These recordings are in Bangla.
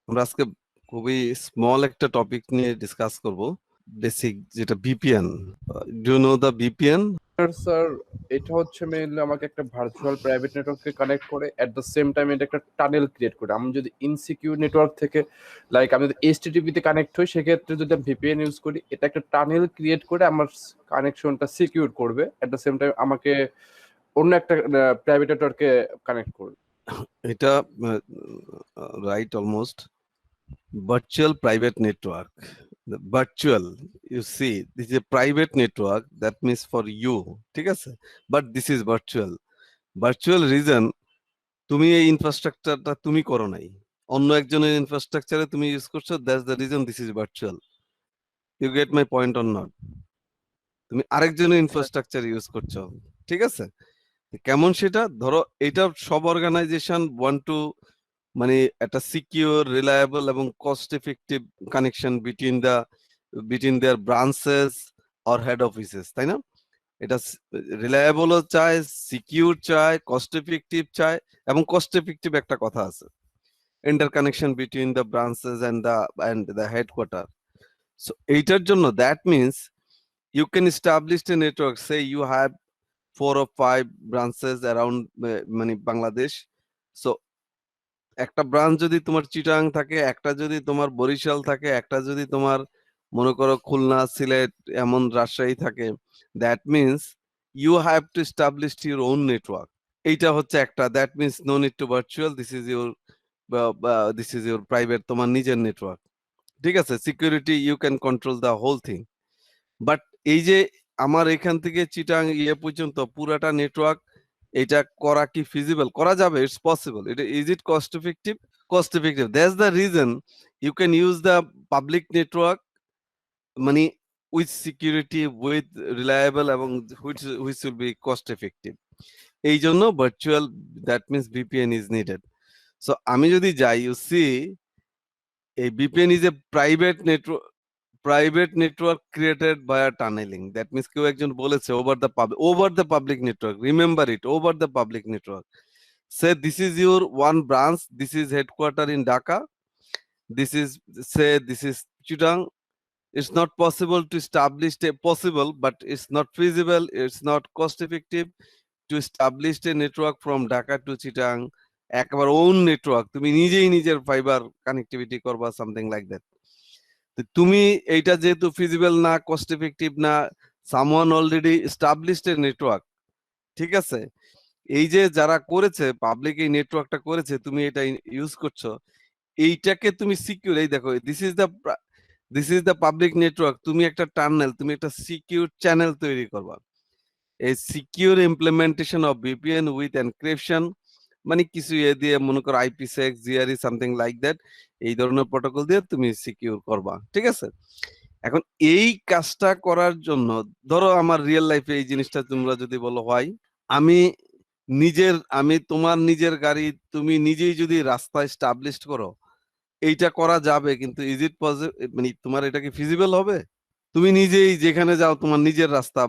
আমরা আজকে খুবই স্মল একটা টপিক নিয়ে ডিসকাস করব, বেসিক যেটা VPN. Do you know the VPN? Sir, এটা হচ্ছে মেইনলি আমাকে একটা ভার্চুয়াল প্রাইভেট নেটওয়ার্ককে কানেক্ট করে, এট দ্য সেম টাইম এটা একটা টানেল ক্রিয়েট করে। আমি যদি ইনসিকিউর নেটওয়ার্ক থেকে, লাইক আমি যদি এইচটিটিপি তে কানেক্ট হই, সেক্ষেত্রে যদি আমি ভিপিএন ইউজ করি, এটা একটা টানেল ক্রিয়েট করে আমার কানেকশনটা সিকিউর করবে, এট দ্য সেম টাইম আমাকে অন্য একটা প্রাইভেট নেটওয়ার্কে কানেক্ট করবে। এটা right, almost virtual private network. The virtual, you see, this is a private network, that means for you, ঠিক আছে, but this is virtual reason তুমি এই ইনফ্রাস্ট্রাকচারটা তুমি করো নাই, অন্য একজনের ইনফ্রাস্ট্রাকচারে তুমি ইউজ করছো, that's the reason this is virtual. You get my point or not? তুমি আরেকজনের ইনফ্রাস্ট্রাকচার ইউজ করছো, ঠিক আছে। কেমন সেটা? ধরো এটা সব অর্গানাইজেশন ওয়ান্ট টু, মানে একটা সিকিউর, রিলায়েবল এবং cost effective connection between there branches or head offices, তাই না? এটা রিলায়েবলও চায়, সিকিউর চায়, কস্ট এফেক্টিভ চায়, এবং কস্ট এফেক্টিভ একটা কথা আছে, interconnection between the branches and the headquarter. So এইটার জন্য that means you can establish a network, say you have 4 or 5 branches around মানে বাংলাদেশ। সো একটা ব্রাঞ্চ যদি তোমার চিটাং থাকে, একটা যদি তোমার বরিশাল থাকে, একটা যদি তোমার মনে করো খুলনা, সিলেট, এমন রাজশাহী থাকে, that means you have to establish your own network. এইটা হচ্ছে একটা, that means no need to virtual, this is your private, তোমার নিজের নেটওয়ার্ক, ঠিক আছে। Security you can control the whole thing. But এই যে আমার এখান থেকে চিটাং পর্যন্ত পুরাটা নেটওয়ার্ক, এটা করা কি ফিজিবল? করা যাবে, ইটস পসিবল। এটা is it cost effective? Cost effective, that's the reason you can use the public network, মানে উইথ সিকিউরিটি, উইথ রিলায়েবল, এবং which will be cost effective. এই জন্য virtual, that means VPN is needed. So আমি যদি যাই, you see, a VPN is a private network created via tunneling. That means কেউ একজন বলেছে over the public network. Remember it, over the public network. Say this is your one branch, this is headquarter in Dhaka, this is Chittagong. It's not possible to establish possible, but it's not feasible, it's not cost effective to establish a network from Dhaka to Chittagong, একবার ওন নেটওয়ার্ক, তুমি নিজেই নিজের ফাইবার কানেক্টিভিটি করবা, সামথিং লাইক দ্যাট। তুমি এইটা যেহেতু ফিজিবল না, কস্ট এফেক্টিভ না, সামওয়ান অলরেডি এস্টাবলিশড এ নেটওয়ার্ক, ঠিক আছে। এই যে যারা করেছে, পাবলিক এই নেটওয়ার্কটা করেছে, তুমি এটা ইউজ করছো, এইটাকে তুমি সিকিউর, এই দেখো, this is the public network, তুমি একটা টানেল, তুমি একটা সিকিউর চ্যানেল তৈরি করবা। এই secure implementation of VPN with encryption, মানে কিছু দিয়ে, মনে করো IPsec, GRE, something like that, এই ধরনের প্রোটোকল দিয়ে তুমি সিকিউর করবা, ঠিক আছে। এখন এই কাজটা করার জন্য, ধরো আমার রিয়েল লাইফে এই জিনিসটা তোমরা যদি বলো, হয় আমি তোমার নিজের গাড়ি, তুমি নিজেই যদি রাস্তা এস্টাবলিশ করো, এইটা করা যাবে, কিন্তু ইজ ইট পসিবল, মানে তোমার এটা কি ফিজিবল হবে? তুমি নিজেই যেখানে যাও তোমার নিজের রাস্তা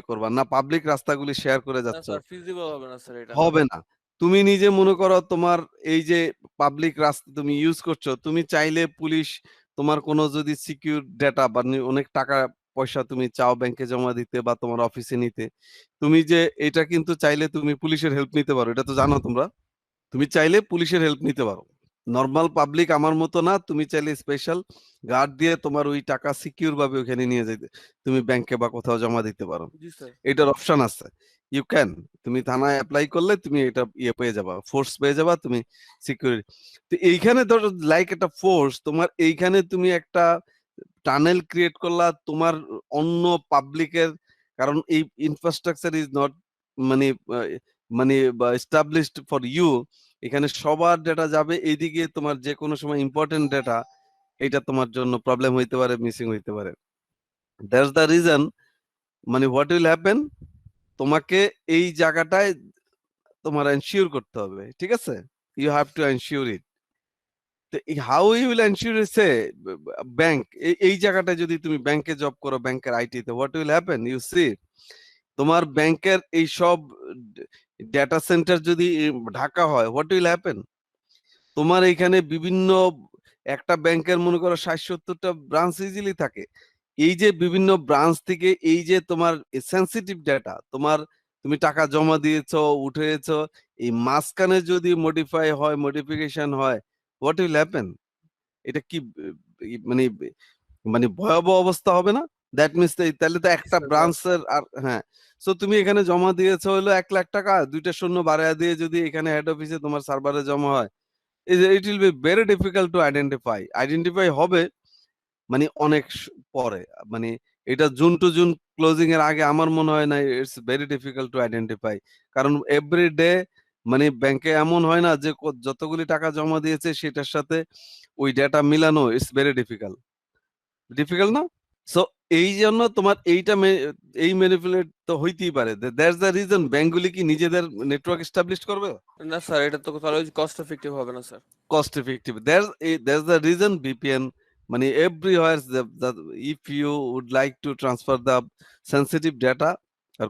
করবা না, পাবলিক রাস্তাগুলি শেয়ার করে না যাচ্ছ? স্যার, ফিজিবল হবে না স্যার, এটা হবে না। তুমি নিজে মনে করো তোমার এই যে পাবলিক রাস্তা তুমি ইউজ করছো, তুমি চাইলে পুলিশ, তোমার কোনো যদি সিকিউর ডেটা বা অনেক টাকা পয়সা তুমি চাও ব্যাংকে জমা দিতে বা তোমার অফিসে নিতে, তুমি যে এটা কিন্তু চাইলে তুমি পুলিশের হেল্প নিতে পারো, এটা তো জানো তোমরা। তুমি চাইলে পুলিশের হেল্প নিতে পারো, নর্মাল পাবলিক আমার মতো না, তুমি চাইলে স্পেশাল গার্ড দিয়ে তোমার ওই টাকা সিকিউর ভাবে ওখানে নিয়ে যেতে, তুমি ব্যাংকে বা কোথাও জমা দিতে পারো। জি স্যার। এটার অপশন আছে, ইউ ক্যান। তুমি থানায় অ্যাপ্লাই করলে তুমি এটা পেয়ে যাবা, ফোর্স পেয়ে যাবা তুমি, সিকিউরিটি। তো এইখানে ধরো লাইক একটা ফোর্স, তোমার এইখানে তুমি একটা টানেল ক্রিয়েট করলা তোমার অন্য পাবলিকের, কারণ এই ইনফ্রাস্ট্রাকচার ইজ নট, মানে মানে এস্টাবলিশড ফর ইউ। এখানে সবার ডেটা যাবে এইদিকে, তোমার যে কোনো সময় ইম্পর্টেন্ট ডেটা, এটা তোমার জন্য প্রবলেম হইতে পারে, মিসিং হইতে পারে। দ্যাটস দ্য রিজন, মানে হোয়াট উইল হ্যাপেন, তোমাকে এই জায়গাটায় তোমার এনশিওর করতে হবে, ঠিক আছে। You have to ensure it. How you will ensure, say bank, এই জায়গাটায় যদি তুমি ব্যাংকে জব করো, ব্যাংকের আইটিতে, what will happen, you see, তোমার ব্যাংকের এই সব ডেটা সেন্টার যদি ঢাকা হয়, হোয়াট উইল হ্যাপেন, তোমার এখানে বিভিন্ন একটা ব্যাংকের মনে করো ৬০-৭০টা ব্রাঞ্চ ইজিলি থাকে। এই যে বিভিন্ন ব্রাঞ্চ থেকে এই যে তোমার সেনসিটিভ ডেটা, তুমি টাকা জমা দিয়েছো, উঠেছো, এই মাঝখানে যদি মডিফিকেশন হয়, হোয়াট উইল হ্যাপেন? এটা কি মানে মানে ভয়াবহ অবস্থা হবে না? দ্যাট মিনস তাহলে তো একটা ব্রাঞ্চের আর হ্যাঁ, সো তুমি এখানে জমা দিয়েছো হলো ১,০০,০০০ দুইটা শূন্য বাড়ায় দিয়ে যদি এখানে হেড অফিসে তোমার সার্ভারে জমা হয়, it will be very difficult to identify হবে মানে অনেক পরে, মানে এটা জুন টু জুন ক্লোজিং এর আগে আমার মনে হয় না, it's very difficult to identify. কারণ এভরি ডে মানে ব্যাংকে এমন হয় না যে যতগুলি টাকা জমা দিয়েছে সেটার সাথে ওই ডেটা মিলানো, ইটস ভেরি ডিফিকাল্ট না? সো এই জন্য তোমার এই ম্যানিপুলেট তো হইতেই পারে। দ্যাটস দ্য রিজন ব্যাংকগুলি কি নিজেদের নেটওয়ার্ক এস্টাবলিশ করবে? না স্যার, এটা তো তাহলে কস্ট এফেক্টিভ হবে না sir. Cost effective. There's the reason VPN money everywhere. If you would like to transfer the sensitive data or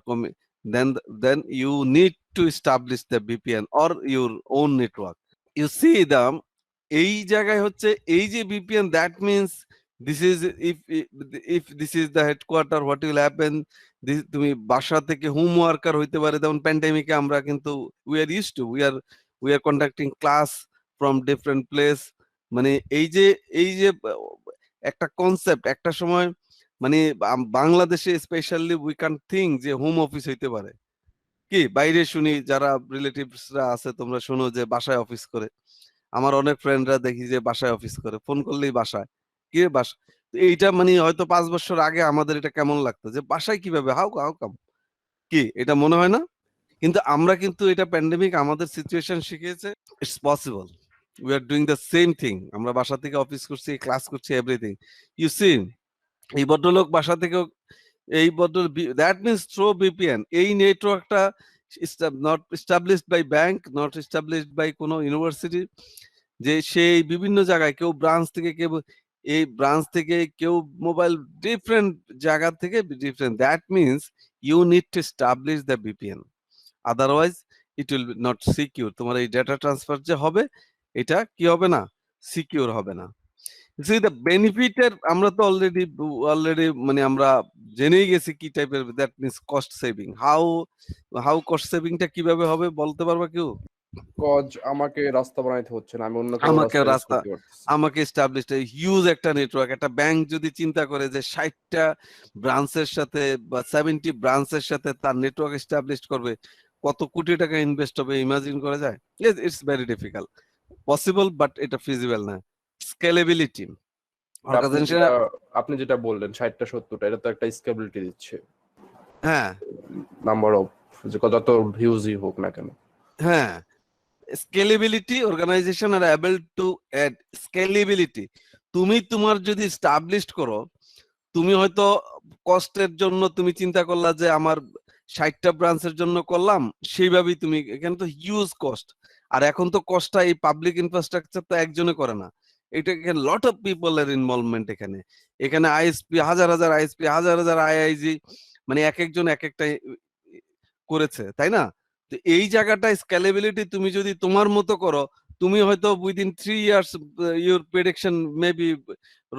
then you need to establish the VPN or your own network. You see them এই জায়গায় হচ্ছে এই যে VPN, that means this is if this is the headquarter, what will happen? তুমি বাসা থেকে হোম ওয়ার্কার হইতে পারে, যেমন প্যান্ডেমিকে আমরা কিন্তু we are conducting class from different place। মানে এই যে একটা কনসেপ্ট একটা সময় মানে বাংলাদেশে স্পেশালি উই ক্যান থিঙ্ক যে হোম অফিস হইতে পারে। কি বাইরে শুনি যারা রিলেটিভসরা আছে তোমরা শোনো যে বাসায় অফিস করে। আমার অনেক ফ্রেন্ডরা দেখি যে বাসায় অফিস করে, ফোন করলেই বাসায়। কি রে বাসা? এইটা মানে হয়তো ৫ বছর আগে আমাদের এটা কেমন লাগতো যে বাসায় কিভাবে, হাউ কাম, কি এটা মনে হয় না? কিন্তু আমরা কিন্তু এটা প্যান্ডেমিক আমাদের সিচুয়েশন শিখিয়েছে it's possible. We are doing the same thing. আমরা বাসা থেকে অফিস করছি, ক্লাস করছি, এভরিথিং। ইউ সি এই ভদ্রলোক বাসা থেকেও এই দ্যাট মিনস থ্রো VPN এই নেটওয়ার্কটা not established by bank, not established by কোনো ইউনিভার্সিটি, যে সেই বিভিন্ন জায়গায় কেউ ব্রাঞ্চ থেকে কেউ এই ব্রাঞ্চ থেকে কেউ মোবাইল ডিফারেন্ট জায়গা থেকে different, that means you need to establish the VPN, otherwise it will not secure. তোমার এই ডেটা ট্রান্সফার যে হবে এটা কি হবে না, সিকিউর হবে না। দ্য বেনিফিটের আমরা তো অলরেডি মানে আমরা জেনেই গেছি কি টাইপের, that means cost saving. How cost সেভিংটা কিভাবে হবে বলতে পারবা কেউ? আমাকে রাস্তা বানাইতে হচ্ছে না, আমি অন্য কোনো রাস্তা আমাকে এস্টাবলিশড হিউজ একটা নেটওয়ার্ক। একটা ব্যাংক যদি চিন্তা করে যে ৬০টা ব্রাঞ্চের সাথে বা 70 ব্রাঞ্চের সাথে তার নেটওয়ার্ক এস্টাবলিশ করবে, কত কোটি টাকা ইনভেস্ট হবে ইমাজিন করা যায়? It's very difficult. Possible but এটা ফিজিবল না। স্কেলেবিলিটি, আপনি যেটা বললেন ৬০টা ৭০টা, এটা তো একটা স্কেলেবিলিটি দিচ্ছে। হ্যাঁ, নাম্বার অফ যত ভিউজই হোক না কেন। হ্যাঁ, scalability, organisation are able to add scalability. তুমি তোমার যদি এস্টাবলিশড করো, তুমি হয়তো কস্টের জন্য তুমি চিন্তা করলা যে আমার ৬০টা ব্রাঞ্চের জন্য করলাম, সেইভাবেই তুমি এখানে তো হিউজ কস্ট। আর এখন তো কস্টটা এই পাবলিক ইনফ্রাস্ট্রাকচার তো একজনে করে না, এটা এখানে লট অফ পিপল এর ইনভলভমেন্ট। এখানে আইএসপি হাজার হাজার আইএসপি হাজার হাজার আইআইজি, মানে এক একজন এক একটা করেছে, তাই না? তো এই জায়গাটা স্কেলেবিলিটি তুমি যদি তোমার মতো করো, তুমি হয়তো within 3 years your prediction may be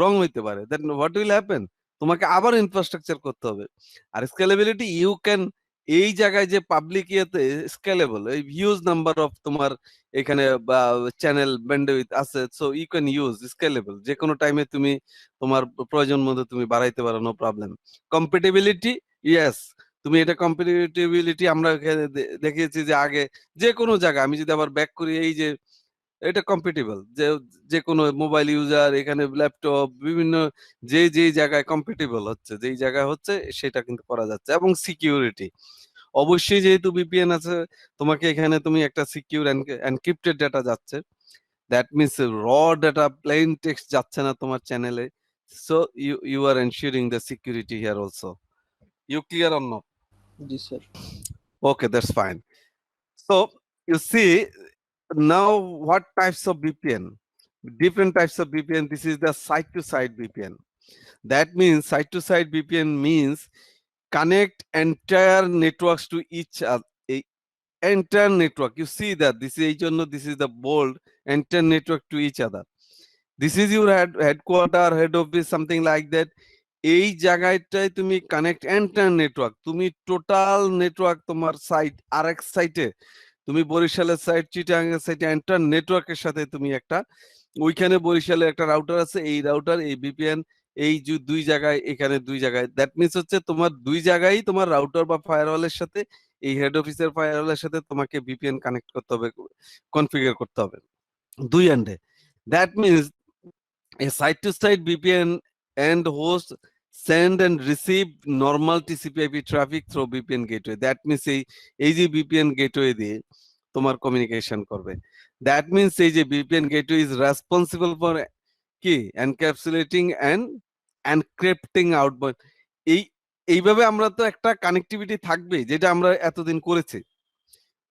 wrong হইতে পারে। দেন হোয়াট উইল হ্যাপেন? তোমাকে আবার ইনফ্রাস্ট্রাকচার করতে হবে। আর স্কেলেবিলিটি ইউ ক্যান, এই জায়গায় যে পাবলিক ইয়েতে স্কেলেবল, এই হিউজ নাম্বার অফ তোমার এখানে বা চ্যানেল ব্যান্ডউইথ আছে, so you can use scalable. যে কোনো টাইমে তুমি তোমার প্রয়োজন মতো তুমি বাড়াইতে পারো, নো প্রবলেম। কম্পিটিবিলিটি, ইয়েস, তুমি এটা কম্পিটিবিলিটি আমরা দেখিয়েছি যে আগে যে কোনো জায়গায়, আমি যদি আবার ব্যাক করি, এই যে এটা কম্পিটিবল, যে কোনো মোবাইল ইউজার এখানে ল্যাপটপ বিভিন্ন যে জায়গায় কম্পিটিবল হচ্ছে, যেই জায়গায় হচ্ছে সেটা কিন্তু করা যাচ্ছে। এবং সিকিউরিটি অবশ্যই, যেহেতু VPN আছে, তোমাকে এখানে তুমি একটা সিকিউর এনক্রিপ্টেড ডেটা যাচ্ছে, that means raw data plain text যাচ্ছে না তোমার চ্যানেলে। So you are ensuring the security here also. You clear or not? Yes, sir. Okay, that's fine. So you see now what types of VPN? Different types of VPN. This is the site-to-site VPN. That means site-to-site VPN means connect entire networks to each other. Entire network. You see that this is the bold entire network to each other. This is your headquarter, head office, something like that. এই জায়গাটায় তুমি কানেক্ট এন্টার নেটওয়ার্ক, তুমি টোটাল নেটওয়ার্ক তোমার সাইট আর এক সাইটে, তুমি বরিশালের সাইট, চিটাগাং এর সাইটে এন্টার নেটওয়ার্কের সাথে তুমি একটা, ওইখানে বরিশালে একটা রাউটার আছে, এই রাউটার, এই ভিপিএন, এই দুই জায়গায়, এখানে দুই জায়গায়, দ্যাট মিনস হচ্ছে তোমার দুই জায়গায় তোমার রাউটার বা ফায়ারওয়ালের সাথে, এই হেড অফিসের ফায়ারওয়ালের সাথে তোমাকে ভিপিএন কানেক্ট করতে হবে, কনফিগার করতে হবে দুই এন্ডে। That means a site to site VPN and host send and receive normal TCP/IP traffic through VPN gateway. That means এই যে VPN gateway দিয়ে তোমার কমিউনিকেশন করবে। That means এই যে VPN gateway is responsible for কি encapsulating and encrypting outbound। এইভাবে আমরা তো একটা কানেক্টিভিটি থাকবে যেটা আমরা এতদিন করেছি।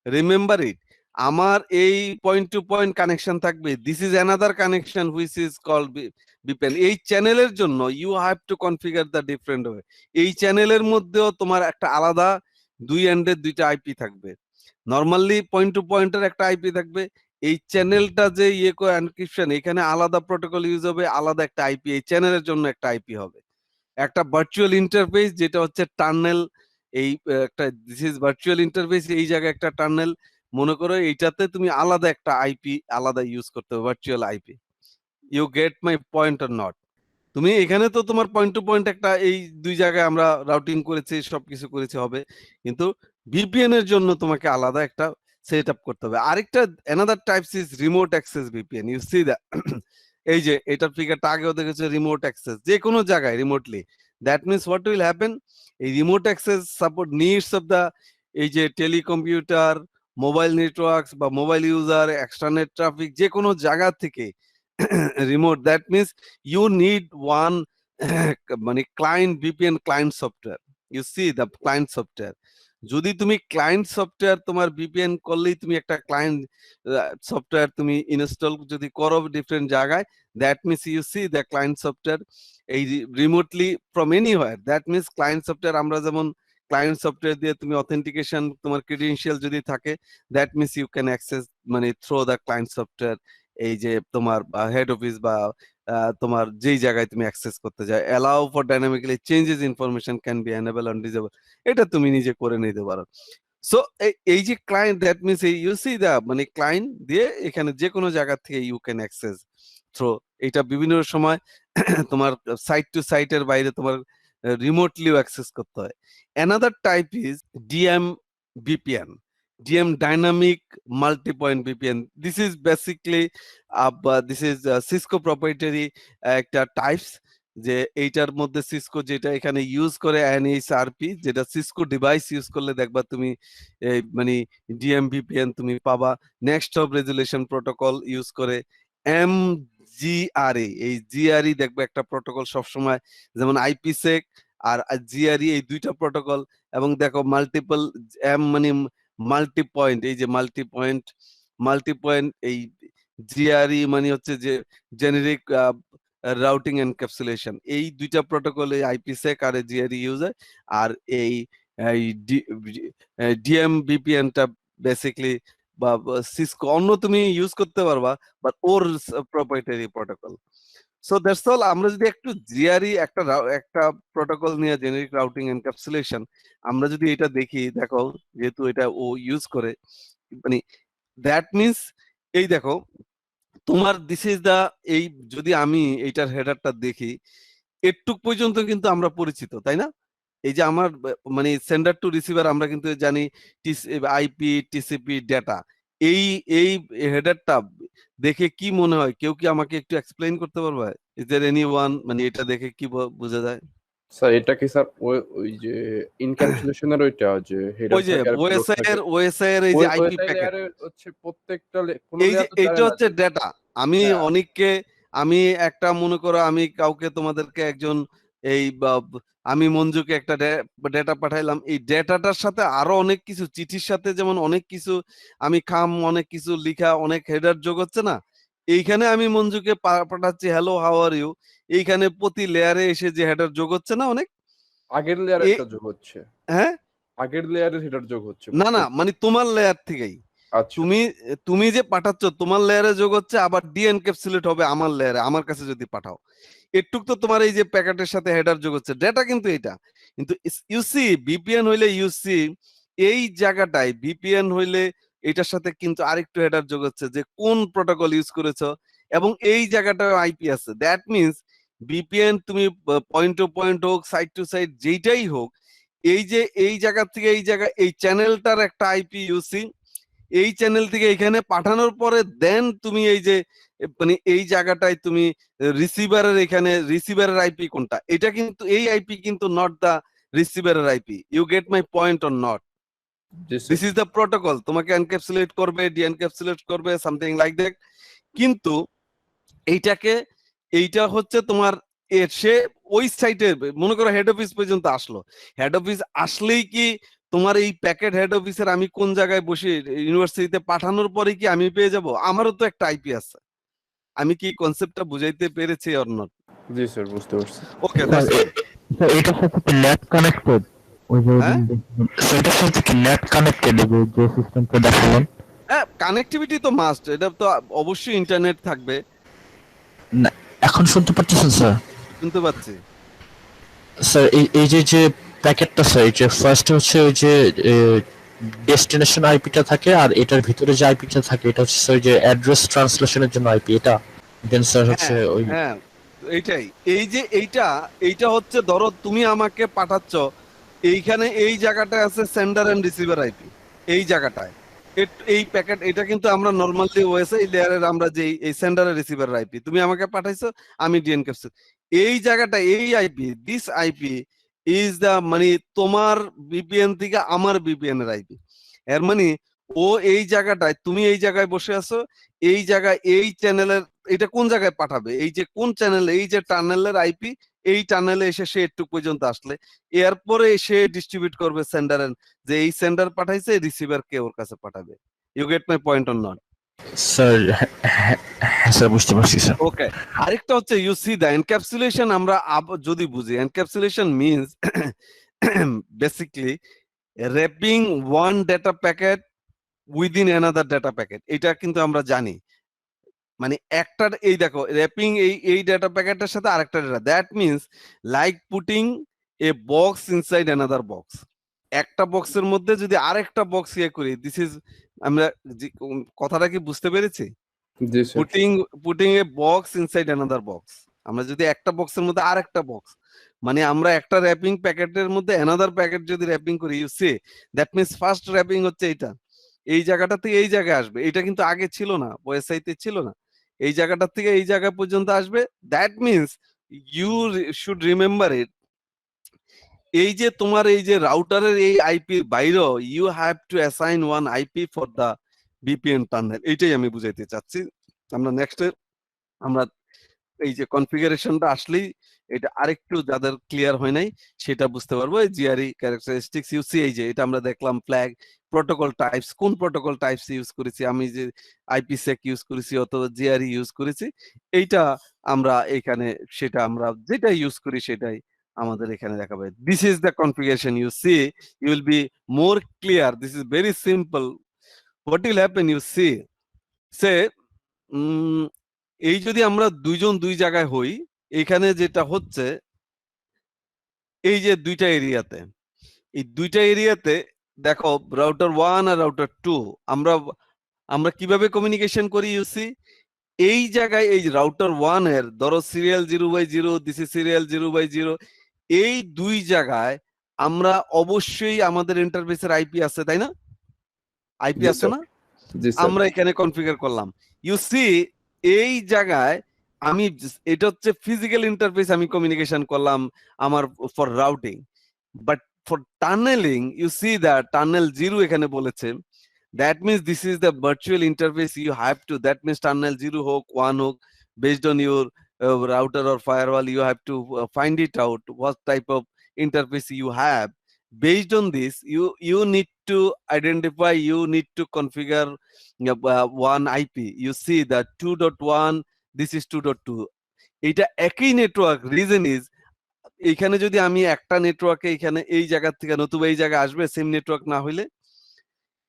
রিমেম্বার ইট, আমার এই পয়েন্ট টু পয়েন্ট কানেকশন থাকবে। This is another connection which is called VPN. এই চ্যানেলের জন্য you have to configure the different way. এই চ্যানেলের মধ্যেও তোমার একটা আলাদা দুই এন্ডের দুইটা আইপি থাকবে। নরমালি পয়েন্ট টু পয়েন্টের একটা আইপি থাকবে, এই চ্যানেলটা যে এনক্রিপশন, এখানে আলাদা প্রোটোকল ইউজ হবে, আলাদা একটা আইপি, এই চ্যানেলের জন্য একটা আইপি হবে। একটা ভার্চুয়াল ইন্টারফেস যেটা হচ্ছে টার্নেল, এই একটা দিস ইজ ভার্চুয়াল ইন্টারফেস, এই জায়গায় একটা টার্নেল, মনে করো এইটাতে তুমি আলাদা একটা আইপি আলাদা ইউজ করতে হবে, virtual IP. You get my point or not? তুমি এখানে তো তোমার পয়েন্ট টু পয়েন্ট একটা, এই দুই জায়গায় আমরা রাউটিং করেছি, সবকিছু করেছি হবে, কিন্তু ভিপিএন এর জন্য তোমাকে আলাদা একটা সেট আপ করতে হবে। আরেকটা another types is remote access VPN. You see that, এই যে এটার ফিগারটা আগেও দেখেছো, রিমোট অ্যাক্সেস যে কোনো জায়গায় remotely. That means what will happen, এই remote access support needs of the, এই যে টেলিকম্পিউটার, মোবাইল নেটওয়ার্কস বা মোবাইল ইউজার, এক্সট্রানেট ট্রাফিক, যে কোনো জায়গা থেকে remote. That means you need one মানে client VPN client software. You see the client software. যদি তুমি ক্লায়েন্ট সফটওয়্যার তোমার ভিপিএন করলেই তুমি একটা ক্লায়েন্ট সফটওয়্যার তুমি ইনস্টল যদি করো ডিফারেন্ট জায়গায়, that means you see the client software এই remotely from anywhere. That means client software, আমরা যেমন ক্লায়েন্ট সফটওয়্যার দিয়ে তুমি অথেন্টিকেশন, তোমার ক্রেডেনশিয়াল যদি থাকে, that means you can access মানে থ্রো দ্য ক্লায়েন্ট সফটওয়্যার, এই যে তোমার হেড অফিস বা তোমার যেই জায়গায় তুমি অ্যাক্সেস করতে যাও। Allow for dynamically changes information can be enable on disable, এটা তুমি নিজে করে নিতে পারো। সো এই যে client, that means you see the মানে ক্লায়েন্ট দিয়ে এখানে যে কোনো জায়গা থেকে ইউ ক্যান অ্যাক্সেস থ্রো। এটা বিভিন্ন সময় তোমার সাইট টু সাইটের বাইরে তোমার রিমোটলিও অ্যাক্সেস করতে হয়। Another type is DM VPN, DM dynamic multi point VPN. This is basically this is Cisco proprietary একটা টাইপস, যে এইটার মধ্যে সিসকো যেটা এখানে ইউজ করে এনএইচআরপি, যেটা সিসকো ডিভাইস ইউজ করলে দেখবা তুমি এই মানে ডিএম ভিপিএন তুমি পাবা। নেক্সট হব রেজুলেশন প্রোটোকল ইউজ করে এমজিআরই, এই জিআরই দেখবে একটা প্রোটোকল সবসময়, যেমন আইপিসেক আর জিআরই, এই দুইটা প্রোটোকল। এবং দেখো মাল্টিপল এম মানে মাল্টি পয়েন্ট, এই যে মাল্টি পয়েন্ট এই জিআরই মানে হচ্ছে যে জেনেরিক রাউটিং এনক্যাপসুলেশন, এই দুইটা প্রোটোকল, এই আইপিসেক আর জিআরই ইউজ হয়। আর এই ডিএম ভিপিএনটা বেসিক্যালি বা সিসকো অন্য তুমি ইউজ করতে পারবা, but or proprietary protocol. So that's all. আমরা যদি একটু জিআরই একটা প্রোটোকল নিয়ে, জেনারিক রাউটিং এনক্যাপসুলেশন, আমরা যদি এটা দেখি, দেখো যেহেতু এটা ও ইউজ করে, মানে দ্যাট মিনস এই দেখো তোমার দিস ইজ দা, এই যদি আমি এইটার হেডারটা দেখি, এটুক পর্যন্ত কিন্তু আমরা পরিচিত, তাই না? এই যে আমার মানে সেন্ডার টু রিসিভার, আমরা কিন্তু জানি আইপি, টিসিপি, ডেটা। এই এই হেডারটা দেখে কি মনে হয়, কেউ কি আমাকে একটু এক্সপ্লেইন করতে পারবে? ইজ দেয়ার এনিওয়ান, মানে এটা দেখে কি বোঝা যায়? স্যার এটা কি স্যার ওই যে ইনক্যাপসুলেশনের ওইটা যে হেডার ওই যে থাকে আর পেলোড থাকে, ওএসআই এর এই যে আইপি ওই প্যাকেট, লেয়ারে হচ্ছে প্রত্যেকটা কোনো এই যে লেয়ার তো এইটা জানে না হচ্ছে যে ডেটা। আমি হ্যাঁ অনেককে, আমি একটা মনে করো আমি কাউকে তোমাদেরকে একজন এই আমি মঞ্জুকে একটা ডেটা পাঠাইলাম, এই ডেটাটার সাথে আরো অনেক কিছু, চিঠির সাথে যেমন অনেক কিছু আমি অনেক কিছু লিখা, অনেক হেডার যোগ হচ্ছে না? এইখানে আমি মঞ্জুকে পাঠাচ্ছি হ্যালো হাউ আর ইউ, এইখানে প্রতি লেয়ারে এসে যে হেডার যোগ হচ্ছে না অনেক, আগের লেয়ারে একটা যোগ হচ্ছে, হ্যাঁ আগের লেয়ারের হেডার যোগ হচ্ছে না না বুঝতে মানে তোমার লেয়ার থেকেই, আচ্ছা তুমি তুমি যে পাঠাচ্ছ তোমার লেয়ারে যোগ হচ্ছে, আবার ডি এনক্যাপসুলেট হবে আমার লেয়ারে, আমার কাছে যদি পাঠাও এটুক তো তোমার এই যে প্যাকেটের সাথে হেডার যোগ হচ্ছে, ডেটা কিন্তু এটা। কিন্তু ইউসি ভিপিএন হইলে ইউসি এই জায়গাটায় ভিপিএন হইলে এটার সাথে কিন্তু আরেকটু হেডার যোগ হচ্ছে যে কোন প্রোটোকল ইউজ করেছো, এবং এই জায়গাটায় আইপি আছে। দ্যাট মিনস ভিপিএন তুমি পয়েন্ট টু পয়েন্ট হোক, সাইড টু সাইড যেইটাই হোক, এই যে এই জায়গা থেকে এই জায়গা এই চ্যানেলটার একটা আইপি ইউসি, এই চ্যানেল থেকে এখানে পাঠানোর পরে দেন তুমি এই যে মানে এই জায়গাটায় তুমি রিসিভারের, এখানে রিসিভারের আইপি কোনটা, এটা কিন্তু এই আইপি কিন্তু নট দা রিসিভারের IP. You get my point or not? জি sir this is the protocol, তোমাকে এনক্যাপসুলেট করবে, ডি এনক্যাপসুলেট করবে, সামথিং লাইক দ্যাট। কিন্তু এইটাকে, এইটা হচ্ছে তোমার এর সে ওই সাইটে মনে করো হেড অফিস পর্যন্ত আসলো, হেড অফিস আসলেই কি তোমার এই প্যাকেট হেড অফিসের আমি কোন জায়গায় বসে ইউনিভার্সিটিতে পাঠানোর পরে কি আমি পেয়ে যাব? আমারও তো একটা আইপি আছে। আমি কি কনসেপ্টটা বুঝাইতে পেরেছি অর নট? জি স্যার বুঝতে পারছি ওকে, স্যার দ্যাটস ফাইন। স্যার এটার সাথে কি ল্যাব কানেক্টেড? ওই যে হ্যাঁ স্যার এটার সাথে কি ল্যাব কানেক্টেড যে সিস্টেমটা দেখালেন? হ্যাঁ, কানেক্টিভিটি তো মাস্ট, এটা তো অবশ্যই ইন্টারনেট থাকবে। না, এখন শুনতে পাচ্ছেন স্যার? শুনতে পাচ্ছি। স্যার এই যে প্যাকেটটা স্যার, এই যে ফার্স্ট হচ্ছে ওই যে ডেস্টিনেশন আইপিটা থাকে, আর এটার ভিতরে যে আইপিটা থাকে এটা হচ্ছে স্যার যে অ্যাড্রেস ট্রান্সলেশনের জন্য আইপি এটা। দেন স্যার হচ্ছে হ্যাঁ ওই হ্যাঁ, এইটাই। এই যে এইটা, এইটা হচ্ছে ধরো তুমি আমাকে পাঠাচ্ছ, এইখানে এই জায়গাটায় আছে সেন্ডার এন্ড রিসিভার আইপি, এই জায়গাটায় এই প্যাকেট, এটা কিন্তু আমরা নরমালি ওএসএ এই লেয়ারের আমরা যে এই সেন্ডারের রিসিভার আইপি তুমি আমাকে পাঠাইছো, আমি ডিএন ক্যাপসুল এই জায়গাটা, এই IP, this IP is the মানে তোমার বিপিএন থেকে আমার বিপিএন এর আইপি। এর মানে ও এই জায়গাটায়, তুমি এই জায়গায় বসে আছো, এই জায়গায় এই চ্যানেলের এটা কোন জায়গায় পাঠাবে, এই যে কোন চ্যানেলে, এই যে টানেলের আইপি, এই টানেলে এসে সে একটু পর্যন্ত আসলে এরপরে সে ডিস্ট্রিবিউট করবে সেন্ডার, যে এই সেন্ডার পাঠাইছে, রিসিভার কে ওর কাছে পাঠাবে। You get my point or not? Sir হ্যাঁ স্যার বুঝতে পারছি স্যার। ওকে, আরেকটা হচ্ছে ইউ সি দা এনক্যাপসুলেশন। আমরা যদি বুঝি, encapsulation means basically wrapping one data packet within another data packet. এটা কিন্তু আমরা জানি, মানে একটার এই দেখো র্যাপিং এই ডেটা প্যাকেটের সাথে আরেকটা data, that means like putting A box inside another box. একটা বক্সের মধ্যে যদি আরেকটা বক্স ইয়ে করি, দিস ইজ, আমরা কথাটা কি বুঝতে পেরেছি? জি স্যার পুটিং এ বক্স ইনসাইড অ্যানাদার বক্স, আমরা যদি একটা বক্সের মধ্যে আরেকটা বক্স, মানে আমরা একটা র্যাপিং প্যাকেটের মধ্যে অ্যানাদার প্যাকেট যদি র্যাপিং করি, you see that means first wrapping হচ্ছে এইটা, এই জায়গাটা থেকে এই জায়গায় আসবে, এটা কিন্তু আগে ছিল না, ওয়েবসাইটে ছিল না, এই জায়গাটা থেকে এই জায়গা পর্যন্ত আসবে। That means you should remember it, এই যে তোমার এই যে রাউটারের এই আইপির বাইরেও you have to assign one IP for the VPN tunnel. এইটাই আমি বুঝাইতে চাচ্ছি। আমরা নেক্সট আমরা এই যে কনফিগারেশনটা আসলেই এটা আরেকটু যাদের ক্লিয়ার হয় নাই সেটা বুঝতে পারবো। এই জিআরই ক্যারেক্টারিস্টিক্স ইউসি, এই যে এটা আমরা দেখলাম ফ্ল্যাগ, প্রোটোকল টাইপস, কোন প্রোটোকল টাইপস ইউজ করেছি, আমি যে আইপিসেক ইউজ করেছি অথবা জিআরই ইউজ করেছি, এইটা আমরা এখানে সেটা আমরা যেটা ইউজ করি সেটাই আমাদের এখানে দেখাবে। This is the configuration you see, you will be more clear, this is very simple. What will happen you see, say এই যদি আমরা দুইজন দুই জায়গায় হই, এখানে যেটা হচ্ছে এই যে দুইটা এরিয়াতে, এই দুইটা এরিয়াতে দেখো রাউটার 1 আর রাউটার 2, আমরা আমরা কিভাবে কমিউনিকেশন করি ইউসি, এই জায়গায় এই রাউটার 1 এর ধরো সিরিয়াল 0/0, দিস ইজ সিরিয়াল 0/0, এই দুই জায়গায় আমরা অবশ্যই আমাদের ইন্টারফেসের আইপি আছে, তাই না? আইপি জি আছে স্যার না? জি স্যার আমরা এখানে কনফিগার করলাম। ইউ সি এই জায়গায় আমি এটা হচ্ছে ফিজিক্যাল ইন্টারফেস, আমি কমিউনিকেশন করলাম আমার for routing, but for tunneling you see that tunnel 0 এখানে বলেছে, that means this is the virtual interface you have to, that means tunnel 0 হোক 1 হোক, based on your router or firewall, you have to find it out what type of interface you have. Based on this, you need to identify, you need to configure one IP. You see that 2.1, this is 2.2, এটা একই নেটওয়ার্ক। রিজন ইজ এখানে যদি আমি একটা নেটওয়ার্কে এখানে এই জায়গা থেকে নতুবা এই জায়গায় আসবে সেম নেটওয়ার্ক না হইলে,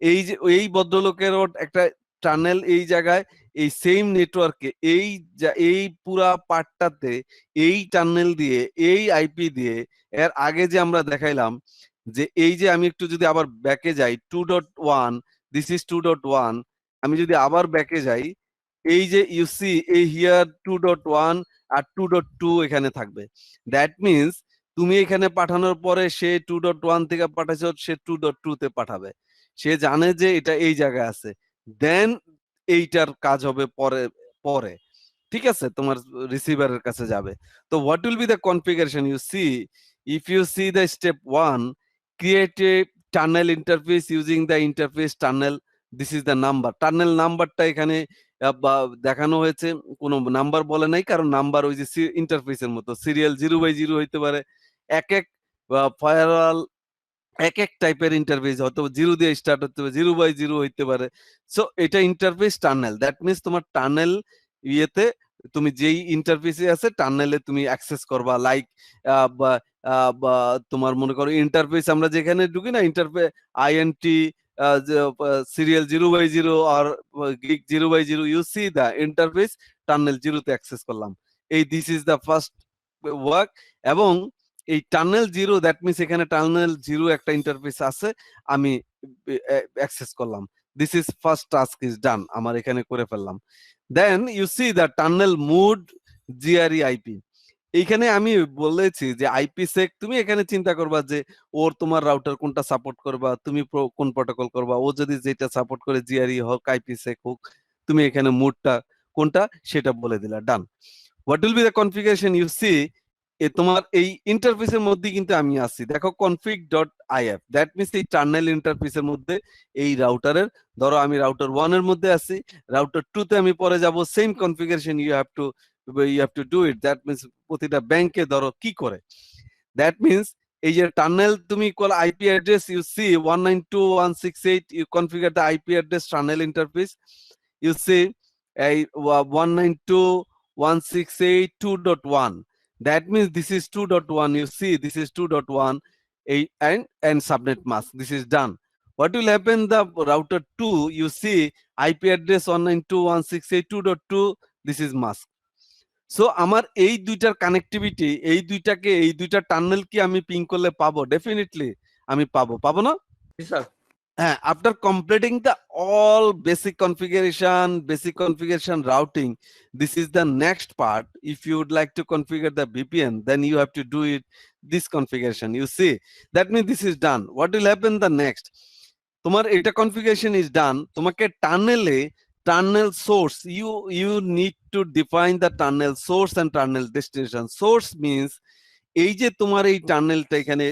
এই যে এই ভদ্রলোকেরও একটা টানেল এই জায়গায়, এই সেম নেটওয়ার্কে এই পুরা পার্টটাতে এই টানেল দিয়ে এই আইপি দিয়ে, এর আগে যে আমরা দেখাইলাম যে এই যে আমি একটু যদি আবার ব্যাকে যাই 2.1, দিস ইজ 2.1, আমি যদি আবার ব্যাকে যাই, এই যে ইউ সি এই হিয়ার 2.1 আর 2.2 এখানে থাকবে। দ্যাট মিনস তুমি এখানে পাঠানোর পরে সে 2.1 থেকে পাঠাইছো, সে 2.2 তে পাঠাবে। সে জানে যে এটা এই জায়গায় আছে, দেন এইটার কাজ হবে পরে পরে ঠিক আছে, তোমার রিসিভারের কাছে যাবে। তো what will be the configuration you see, if you see the step 1, create a tunnel interface using the interface tunnel, this is the number. Tunnel নাম্বারটা এখানে দেখানো হয়েছে, কোনো নাম্বার বলে নাই, কারণ নাম্বার ওই যে ইন্টারফেসের মতো সিরিয়াল 0/0 হইতে পারে, এক এক ফায়ারওয়াল এক এক টাইপের ইন্টারফেস, হয়তো 0 দিয়ে স্টার্ট হতে পারে, 0/0 হইতে পারে। সো এটা ইন্টারফেস টানেল, দ্যাট মিনস তোমার টানেল ইয়েতে তুমি যেই ইন্টারফেসে আছে টানেলে তুমি অ্যাক্সেস করবা, লাইক বা তোমার মনে করো ইন্টারফেস আমরা যেখানে ঢুকি না, ইন্টারফেস আইএনটি সিরিয়াল 0/0 আর gig 0/0, you see the interface tunnel 0 তে অ্যাক্সেস করলাম। এই this is the first work. এবং এই টানেল 0, দ্যাট মিনস এখানে টানেল 0 একটা ইন্টারফেস আছে, আমি অ্যাক্সেস করলাম। This is first task is done, আমার এখানে করে ফেললাম। Then you see the tunnel mode GRE IP. এইখানে আমি বলেছি যে আইপি সেক, তুমি এখানে চিন্তা করবা যে ওর তোমার রাউটার কোনটা সাপোর্ট করবা, তুমি কোন প্রোটোকল করবা, ও যদি যেটা সাপোর্ট করে জিআরই হোক আইপি সেক হোক, তুমি এখানে মুডটা কোনটা সেটা বলে দিলা, done. What will be the configuration you see, তোমার এই ইন্টারফেসের মধ্যে কিন্তু আমি আছি, দেখো config.if, দ্যাট মিনস এই টার্নেল ইন্টারফেসের মধ্যে এই রাউটারের, ধরো আমি রাউটার 1 এর মধ্যে আছি, রাউটার 2 তে আমি পরে যাব, same configuration you have to do it. That means প্রতিটা ব্যাংকে ধরো কি করে, দ্যাট মিনস এই যে টানেল তুমি call IP address, you see 192.168, you configure the IP address tunnel interface, you see এই 192.168.2.1, that means this is 2.1, you see this is 2.1, and subnet mask, this is done. What will happen, the router 2, you see IP address 192.168.2.2, this is mask. So আমার এই দুইটার কানেক্টিভিটি, এই দুইটা টানেল কি আমি পিং করলে পাবো? ডেফিনেটলি আমি পাবো না? জি sir. After completing the all basic configuration routing, this is the next part. If you would like to configure the VPN, then you have to do it this configuration, you see, that means this is done. What will happen the next, তোমার এটা configuration is done, তোমাকে tunnel source, you need to define the tunnel source and tunnel destination. Source means এই যে তোমার এই টানেলটা এখানে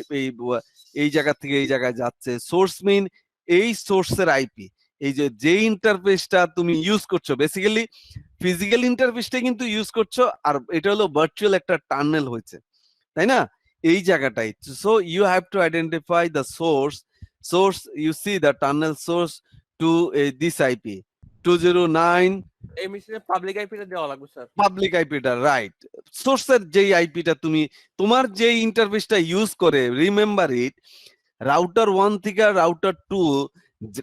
এই জায়গা থেকে এই জায়গায় যাচ্ছে, সোর্স মিন এই সোর্সের আইপি, এই যে ইন্টারফেসটা তুমি ইউজ করছো, বেসিক্যালি ফিজিক্যাল ইন্টারফেসটা কিন্তু ইউজ করছো, আর এটা হলো ভার্চুয়াল একটা টানেল হয়েছে, তাই না? এই জায়গাটাই। So you have to identify the source, you see the tunnel source to this IP 209, এই মেশিনে পাবলিক আইপিটা দেওয়া লাগবে স্যার। Public আইপিটা, right. সোর্সের যেই আইপিটা তুমি তোমার যে ইন্টারফেসটা ইউজ করে, রিমেম্বার ইট, রাউটার 1 থেকে রাউটার 2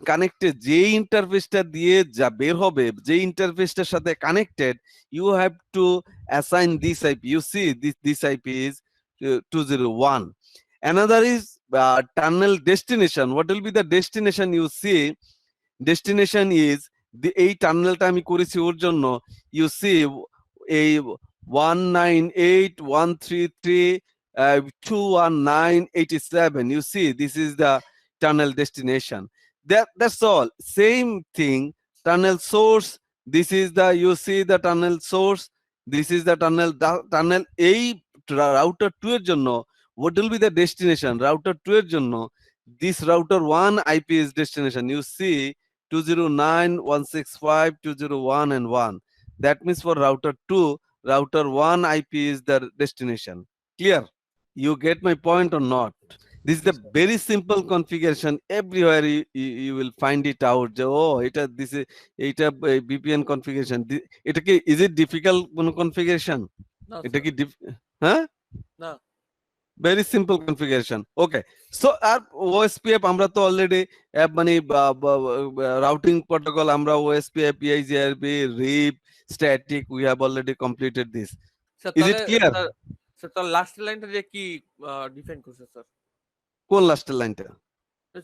কানেক্টেড যে ইন্টারফেসটা দিয়ে যা বের হবে, যে ইন্টারফেসটার সাথে connected, you have to assign this IP, you see this IP is 201. Another is tunnel destination. What will be the destination? You see, destination is এই টানেলটা আমি করেছি ওর জন্য, ইউ সি এই 198.133.219.87, you see this is the tunnel destination. That's all, same thing. Tunnel source, this is the, you see the tunnel source, this is the tunnel এই router 2 এর জন্য what will be the destination, router 2 এর জন্য this router 1 IP is destination, you see 209.165.201 and 1. That means for router 2, router 1 IP is the destination. Clear? You get my point or not? This is the very simple configuration. Everywhere you will find it out. Oh, this is VPN configuration. Is it difficult configuration? না এটা স্যার। কি হ্যাঁ? না। very simple configuration. Okay, so our OSPF আমরা তো already মানে routing protocol আমরা OSPF, PIGRP, RIP, static, we have already completed this. Sir Is it তাহলে clear? স্যার তাহলে লাস্ট লাইনটা দিয়ে কি ডিফাইন করছে স্যার? কোন লাস্ট লাইনটা?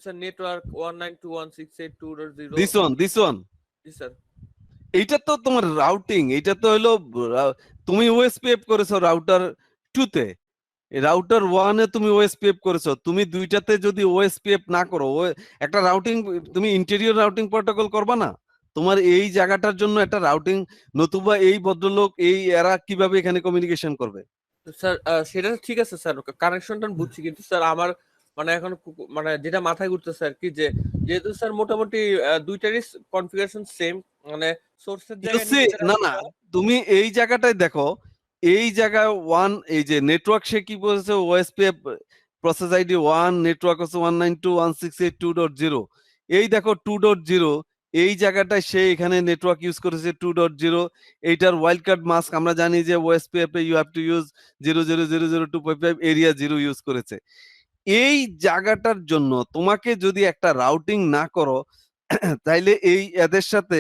Sir network 192.168.2.0 This one. G sir. এইটা তো তোমার রাউটিং, এটা তো হলো তুমি ওএসপিএফ করেছো রাউটার 2 তে, রাউটার 1 এ তুমি ওএসপিএফ করেছো, তুমি দুইটাতে যদি ওএসপিএফ না করো, একটা রাউটিং তুমি ইন্টেরিয়র রাউটিং প্রোটোকল করবা না? তোমার এই জায়গাটার জন্য একটা রাউটিং, নতুবা এই ভদ্রলোক এই এরা কিভাবে এখানে কমিউনিকেশন করবে? স্যার সেটা ঠিক আছে স্যার, কানেকশনটা বুঝছি, কিন্তু স্যার আমার মানে এখন মানে যেটা মাথায় ঘুরতেছে আর কি, যে যেহেতু স্যার মোটামুটি দুইটারই কনফিগারেশন সেম, মানে সোর্সের জায়গায় না না, তুমি এই জায়গাটায় দেখো, এই জায়গায় 1, এই যে নেটওয়ার্ক সে কি বলেছে, ওএসপিএফ প্রসেস আইডি 1, নেটওয়ার্ক হচ্ছে 192.168.2.0, এই দেখো 2.0, এই জায়গাটায় সে এখানে নেটওয়ার্ক ইউজ করেছে 2.0, এইটার ওয়াইল্ড কার্ড মাস্ক আমরা জানি যে OSPF A you have to use 0.0.0.0.2.5 area 0 use করেছে। এই জায়গাটার জন্য তোমাকে যদি একটা রাউটিং না করো, তাইলে এই এদের সাথে,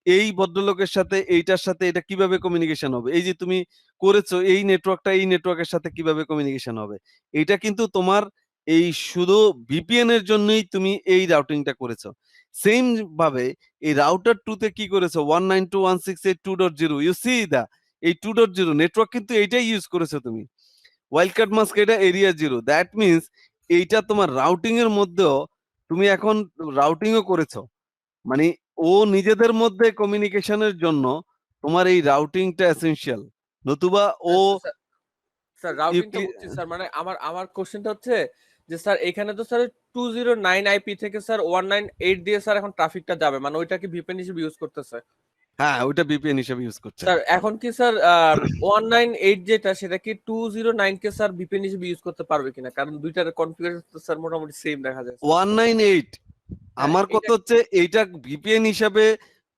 এই ভদ্রলোকের সাথে, এইটার সাথে এটা কিভাবে কমিউনিকেশন হবে? এই যে তুমি করেছো এই নেটওয়ার্কটা, এই নেটওয়ার্কের সাথে কিভাবে কমিউনিকেশন হবে? এটা কিন্তু তোমার এই শুধু ভিপিএন এর জন্যই তুমি এই রাউটিংটা করেছো। সেম ভাবে এই রাউটার 2 তে কি করেছো, 192.168.2.0, ইউ সি দা, এই 2.0 নেটওয়ার্ক কিন্তু এইটাই ইউজ করেছো তুমি, ওয়াইল্ড কার্ড মাস্ক এটা এরিয়া 0, দ্যাট মিন্স এইটা তোমার রাউটিং এর মধ্যেও তুমি এখন রাউটিংও করেছো, মানে ও নিজেদের মধ্যে কমিউনিকেশনের জন্য তোমার এই রাউটিংটা এসেনশিয়াল, নতুবা ও স্যার রাউটিংটা বুঝছি স্যার, মানে আমার কোশ্চেনটা হচ্ছে যে স্যার এখানে তো স্যার 209 আইপি থেকে স্যার 198 দিয়ে স্যার এখন ট্রাফিকটা যাবে, মানে ওইটা কি ভিপিএন হিসেবে ইউজ করতেছে? হ্যাঁ, ওইটা ভিপিএন হিসেবে ইউজ করছে। স্যার এখন কি স্যার 198 যেটা, সেটা কি 209 কে স্যার ভিপিএন হিসেবে ইউজ করতে পারবে কিনা? কারণ দুইটার কনফিগারেশন তো স্যার মোটামুটি সেম দেখা যায়। 198 আমার কথা হচ্ছে এইটা ভিপিএন হিসাবে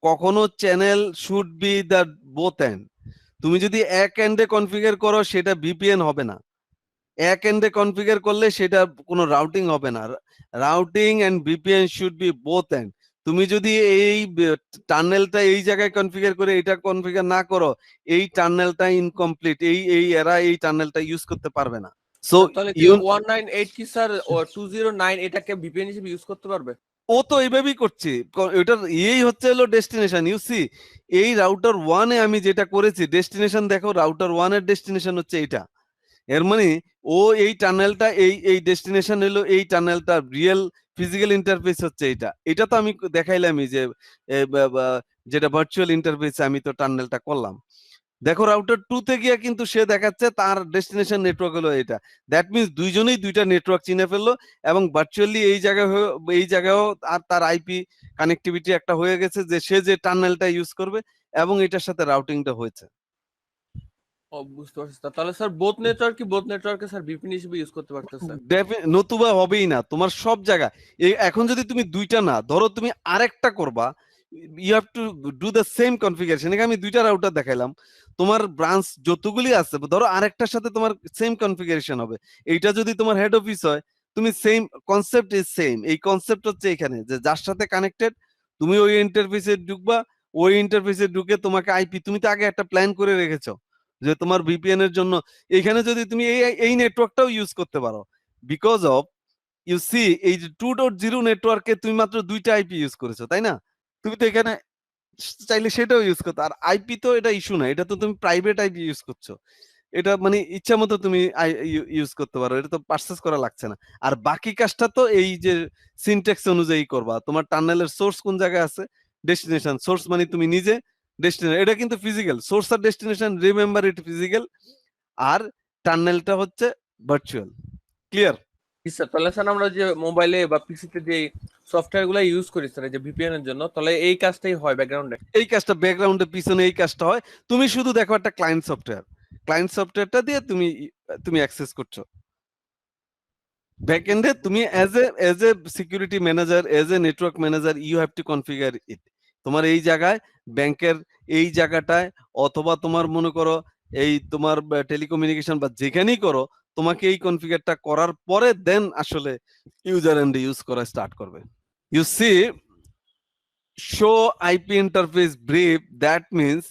কখনো channel should be the both end. তুমি যদি এক এন্ডে কনফিগার করো সেটা ভিপিএন হবে না, এক এন্ডে কনফিগার করলে সেটা কোনো রাউটিং হবে না। Routing and VPN should be both end. তুমি যদি এই টানেলটা এই জায়গায় কনফিগার করে এটা কনফিগার না করো, এই টানেলটা ইনকমপ্লিট, এই এরা এই টানেলটা ইউজ করতে পারবে না। সো তাহলে কি 198 কি স্যার 209 এটাকে ভিপিএন হিসেবে ইউজ করতে পারবে? ও তো এইভাবেই করছে, ওটার এই হচ্ছে হলো ডেস্টিনেশন। ইউ সি, এই রাউটার 1 এ আমি যেটা করেছি ডেস্টিনেশন, দেখো রাউটার 1 এর ডেস্টিনেশন হচ্ছে এইটা, এর মানে ও এই টানেলটা এই ডেস্টিনেশন হলো, এই টানেলটা রিয়েল ফিজিক্যাল ইন্টারফেস হচ্ছে এইটা। এটা তো আমি দেখাইলামই যে যেটা ভার্চুয়াল ইন্টারফেস আমি তো টানেলটা করলাম। দেখো রাউটার 2 তে গিয়ে কিন্তু সে দেখাচ্ছে তার ডেস্টিনেশন নেটওয়ার্ক হলো এটা, দ্যাট মিন্স দুইজনেই দুইটা নেটওয়ার্ক চিনে ফেললো, এবং ভার্চুয়ালি এই জায়গায়ও আর তার আইপি কানেক্টিভিটি একটা হয়ে গেছে, যে সে যে টানেলটা ইউজ করবে এবং এটার সাথে রাউটিংটা হয়েছে। ও বুঝতে পারছি স্যার। তাহলে স্যার বোথ নেটওয়ার্কে স্যার ভিপিএন হিসেবে ইউজ করতে পারতেছে? নতুবা হবেই না তোমার সব জায়গা। এখন যদি তুমি দুইটা না ধরো, তুমি আরেকটা করবা, you have to do the same configuration. এখানে আমি দুইটা রাউটার দেখাইলাম, তোমার ব্রাঞ্চ যতগুলি আছে ধরো আরেকটার সাথে তোমার সেম কনফিগারেশন হবে। এইটা যদি তোমার হেড অফিস হয়, তুমি সেম কনসেপ্ট ইজ সেম। এই কনসেপ্ট হচ্ছে এখানে যে যার সাথে কানেক্টেড তুমি ওই ইন্টারফেসে ঢুকবা, ওই ইন্টারফেসে ঢুকে তোমাকে আইপি, তুমি তো আগে একটা প্ল্যান করে রেখেছো যে তোমার ভিপিএন এর জন্য এখানে যদি তুমি এই নেটওয়ার্কটাও ইউজ করতে পারো, বিকজ অফ ইউ সি এই যে 2.0 নেটওয়ার্কে তুমি মাত্র দুইটা আইপি ইউজ করেছো, তাই না? তুমি তো এখানে চাইলে সেটাও ইউজ করতে, আর আইপি তো এটা ইস্যু না, এটা তো তুমি প্রাইভেট আইপি ইউজ করছো, এটা মানে ইচ্ছা মতো তুমি ইউজ করতে পারো, এটা তো পারচেজ করা লাগছে না। আর বাকি কাজটা তো এই যে সিনট্যাক্স অনুযায়ী করবা। তোমার টানেলের সোর্স কোন জায়গায় আছে, ডেস্টিনেশন, সোর্স মানে তুমি নিজে, ডেস্টিনেশন এটা কিন্তু ফিজিক্যাল, সোর্স আর ডেস্টিনেশন রিমেম্বার ইট ফিজিক্যাল, আর টানেলটা হচ্ছে ভার্চুয়াল। ক্লিয়ার? স্যার তাহলে স্যার আমরা যে মোবাইলে বা পিসিতে যে সফটওয়্যার গুলো ইউজ করি স্যার, যে ভিপিএন এর জন্য, তাহলে এই কাজটাই হয় ব্যাকগ্রাউন্ডে? এই কাজটা ব্যাকগ্রাউন্ডের পিছনে এই কাজটা হয়। তুমি শুধু দেখো একটা ক্লায়েন্ট সফটওয়্যারটা দিয়ে তুমি অ্যাক্সেস করছো। ব্যাকএন্ডে তুমি as a security manager, as a network manager, you have to configure it. তোমার এই জায়গায় ব্যাংকের এই জায়গাটায়, অথবা তোমার মনে করো এই তোমার টেলিকমিউনিকেশন বা যেখানেই করো, তোমাকে এই কনফিগারটা করার পরে দেন আসলে ইউজার এন্ড ইউজ করা স্টার্ট করবে। You see show IP interface brief, that means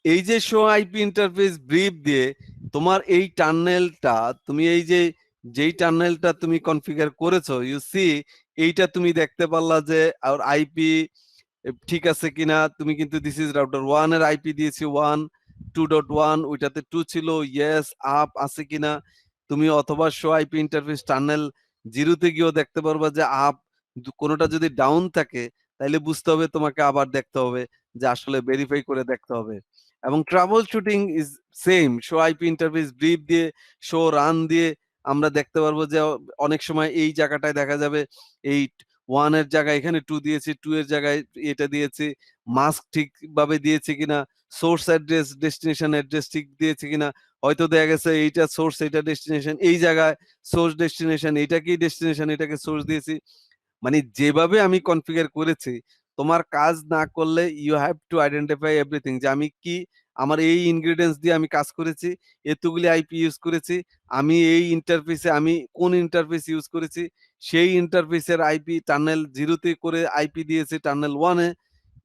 এই যে শো আইপি ইন্টারফেস ব্রিফ দিয়ে তোমার এই টার্নেলটা, তুমি এই যে যেই টার্নেলটা তুমি কনফিগার করেছো, ইউ সি এইটা তুমি দেখতে পারলা যে আর আইপি ঠিক আছে কিনা। তুমি কিন্তু দিস ইজ রাউটার 1 এর আইপি দিয়েছি 1 2.1, ওইটাতে 2 ছিল, ইয়েস আপ আছে কিনা। তুমি অথবা শো আইপি ইন্টারফেস টার্নেল 0 তে গিয়েও দেখতে পারবা যে আপ, কোনোটা যদি ডাউন থাকে তাহলে বুঝতে হবে তোমাকে আবার দেখতে হবে যে আসলে ভেরিফাই করে দেখতে হবে। এবং trouble shooting is same, show IP interface brief দিয়ে শো রান দিয়ে আমরা দেখতে পারবো যে অনেক সময় এই জায়গাটায় দেখা যাবে এই 1 এর জায়গায় এখানে 2 দিয়েছি, 2 এর জায়গায় এটা দিয়েছি, মাস্ক ঠিকভাবে দিয়েছি কিনা, সোর্স অ্যাড্রেস ডেস্টিনেশন অ্যাড্রেস ঠিক দিয়েছি কিনা। হয়তো দেখা গেছে এইটা সোর্স এটা ডেস্টিনেশন, এই জায়গায় সোর্স ডেস্টিনেশন, এটাকেই ডেস্টিনেশন এটাকে সোর্স দিয়েছি। মানে যেভাবে আমি কনফিগার করেছি, তোমার কাজ না করলে you have to identify everything, যে আমি কি আমার এই ইনগ্রেডিয়েন্টস দিয়ে আমি কাজ করেছি, এতগুলি আইপি ইউজ করেছি, আমি এই ইন্টারফেসে আমি কোন ইন্টারফেস ইউজ করেছি, সেই ইন্টারফেসের আইপি টার্নেল 0 তে করে আইপি দিয়েছি টার্নেল 1 এ।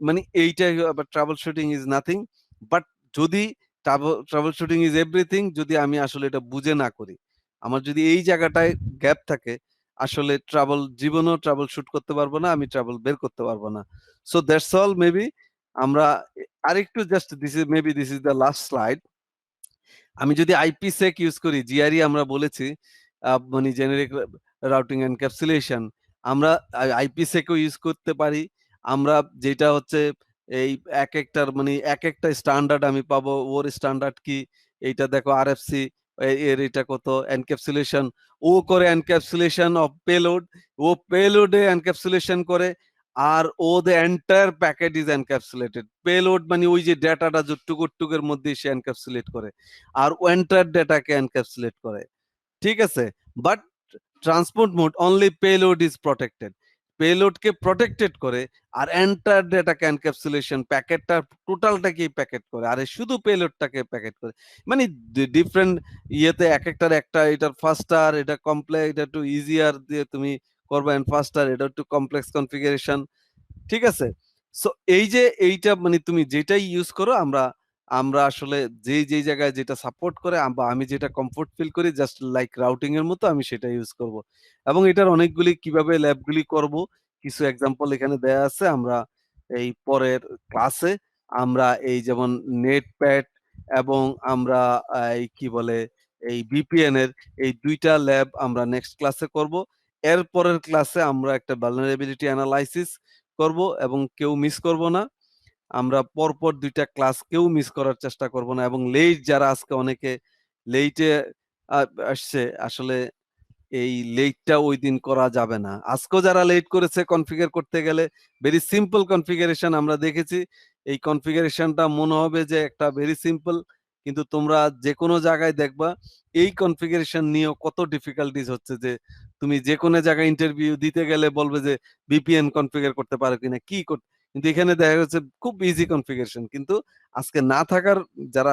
মানে এইটাই trouble shooting is nothing but, যদি ট্রাবল শুটিং ইজ এভরিথিং, যদি আমি আসলে এটা বুঝে না করি, আমার যদি এই জায়গাটায় গ্যাপ থাকে, আসলে জীবনেও ট্রাবল শুট করতে পারবো না, আমি ট্রাবল বের করতে পারবো না। So that's all. মেবি আমরা আরেকটু just this is the last slide. আমি যদি আইপি সেক ইউজ করি, জিআরই আমরা বলেছি মানে জেনারিক রাউটিং এনক্যাপসুলেশন, আমরা আইপি সেকও ইউজ করতে পারি। আমরা যেটা হচ্ছে এই এক একটার মানে এক একটা স্ট্যান্ডার্ড আমি পাবো, ওর স্ট্যান্ডার্ড কি, এইটা দেখো আরএফসি এর এটা কত, এনক্যাপসুলেশন ও করে, এনক্যাপসুলেশন অফ পেলোড, ও পেলোডে এনক্যাপসুলেশন করে, আর ও the entire packet is encapsulated. Payload মানে ওই যে ডেটাটা টুকুর মধ্যে সে এনক্যাপসুলেট করে, আর এন্টায়ার ডেটাকে এনক্যাপসুলেট করে, ঠিক আছে। But transport mode only payload is protected, পেলোডকে প্রটেক্টেড করে, আর এন্টায়ার ডেটাকে এনক্যাপসুলেশন, প্যাকেটটা টোটালটাকেই প্যাকেট করে, আর শুধু পেলোডটাকে প্যাকেট করে। মানে ডিফারেন্ট ইয়েতে এক একটার একটা, এটার ফাস্টার, এটা কমপ্লেক্স, এটা একটু ইজিয়ার দিয়ে তুমি করবা, এন্ড ফাস্টার, এটা একটু কমপ্লেক্স কনফিগারেশন, ঠিক আছে। সো এই যে এইটা মানে তুমি যেটাই ইউজ করো, আমরা আমরা আসলে যেই জায়গায় যেটা সাপোর্ট করে বা আমি যেটা কমফোর্ট ফিল করি, জাস্ট লাইক রাউটিং এর মতো আমি সেটা ইউজ করব। এবং এটার অনেকগুলি কিভাবে ল্যাবগুলি করব কিছু এক্সাম্পল এখানে দেয়া আছে। আমরা এই পরের ক্লাসে আমরা এই যেমন নেটপ্যাড এবং আমরা এই কি বলে এই ভিপিএন এর এই দুইটা ল্যাব আমরা নেক্সট ক্লাসে করব। এর পরের ক্লাসে আমরা একটা ভালনারেবিলিটি অ্যানালাইসিস করব এবং কেউ মিস করব না। আমরা পরপর 2টা ক্লাস কেউ মিস করার চেষ্টা করব না। এবং লেট যারা আজকে অনেকে লেটে আসছে, আসলে এই লেটটা ওই দিন করা যাবে না। আজকেও যারা লেট করেছে কনফিগার করতে গেলে, ভেরি সিম্পল কনফিগারেশন আমরা দেখেছি। এই কনফিগারেশনটা মনে হবে যে একটা ভেরি সিম্পল, কিন্তু তোমরা যে কোনো জায়গায় দেখবা এই কনফিগারেশন নিয়েও কত ডিফিকাল্টিজ হচ্ছে, যে তুমি যে কোনো জায়গায় ইন্টারভিউ দিতে গেলে বলবে যে ভিপিএন কনফিগার করতে পারো কিনা, কি করতে, কিন্তু এখানে দেখা যাচ্ছে খুব ইজি কনফিগারেশন। কিন্তু আজকে না থাকার যারা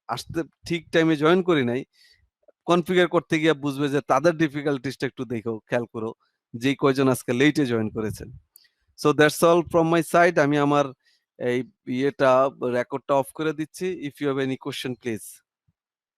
আসতে ঠিক টাইমে জয়েন করি নাই, কনফিগার করতে গিয়ে বুঝবে যে তাদের ডিফিকাল্টিসটা একটু দেখো, খেয়াল করো, যে কয়জন আজকে লেটে জয়েন করেছেন। So that's all from my side. আমি আমার এই ইয়েটা রেকর্ডটা অফ করে দিচ্ছি। If you have any question please.